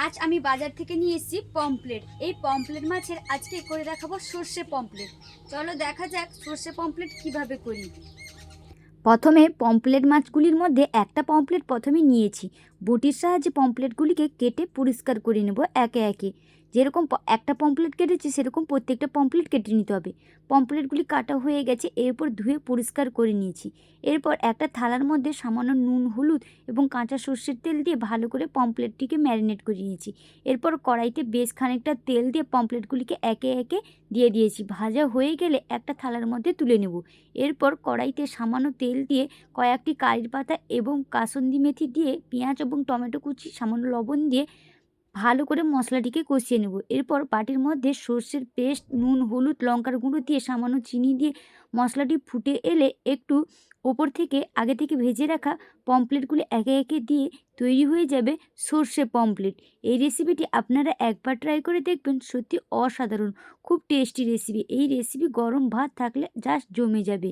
আজ আমি বাজার থেকে নিয়ে এসেছি পমফ্রেট। এই পমফ্রেট মাছের আজকে করে দেখাবো সর্ষে পমফ্রেট। চলো দেখা যাক সর্ষে পমফ্রেট কিভাবে করি। প্রথমে পমফ্রেট মাছগুলির মধ্যে একটা পমফ্রেট প্রথমে নিয়েছি। বটির সাহায্যে পমফ্রেটগুলিকে কেটে পরিষ্কার করে নেব একে একে। যেরকম একটা পমফ্রেট কেটেছি সেরকম প্রত্যেকটা পমফ্রেট কেটে নিতে হবে। পমফ্রেটগুলি কাটা হয়ে গেছে, এরপর ধুয়ে পরিষ্কার করে নিয়েছি। এরপর একটা থালার মধ্যে সামান্য নুন, হলুদ এবং কাঁচা সর্ষের তেল দিয়ে ভালো করে পমফ্রেটটিকে ম্যারিনেট করে নিয়েছি। এরপর কড়াইতে বেশ খানিকটা তেল দিয়ে পমফ্রেটগুলিকে একে একে দিয়ে দিয়েছি। ভাজা হয়ে গেলে একটা থালার মধ্যে তুলে নেব। এরপর কড়াইতে সামান্য তেল দিয়ে কয়েকটি কারির পাতা এবং কাসুন্দি মেথি দিয়ে পেঁয়াজ এবং টমেটো কুচি, সামান্য লবণ দিয়ে ভালো করে মশলাটিকে কষিয়ে নেব। এরপর বাটির মধ্যে সর্ষের পেস্ট, নুন, হলুদ, লঙ্কার গুঁড়ো দিয়ে সামান্য চিনি দিয়ে মশলাটি ফুটে এলে একটু ওপর থেকে আগে থেকে ভেজে রাখা পমফ্রেটগুলি একে একে দিয়ে তৈরি হয়ে যাবে সর্ষে পমফ্রেট। এই রেসিপিটি আপনারা একবার ট্রাই করে দেখবেন, সত্যি অসাধারণ, খুব টেস্টি রেসিপি। এই রেসিপি গরম ভাত থাকলে জাস্ট জমে যাবে।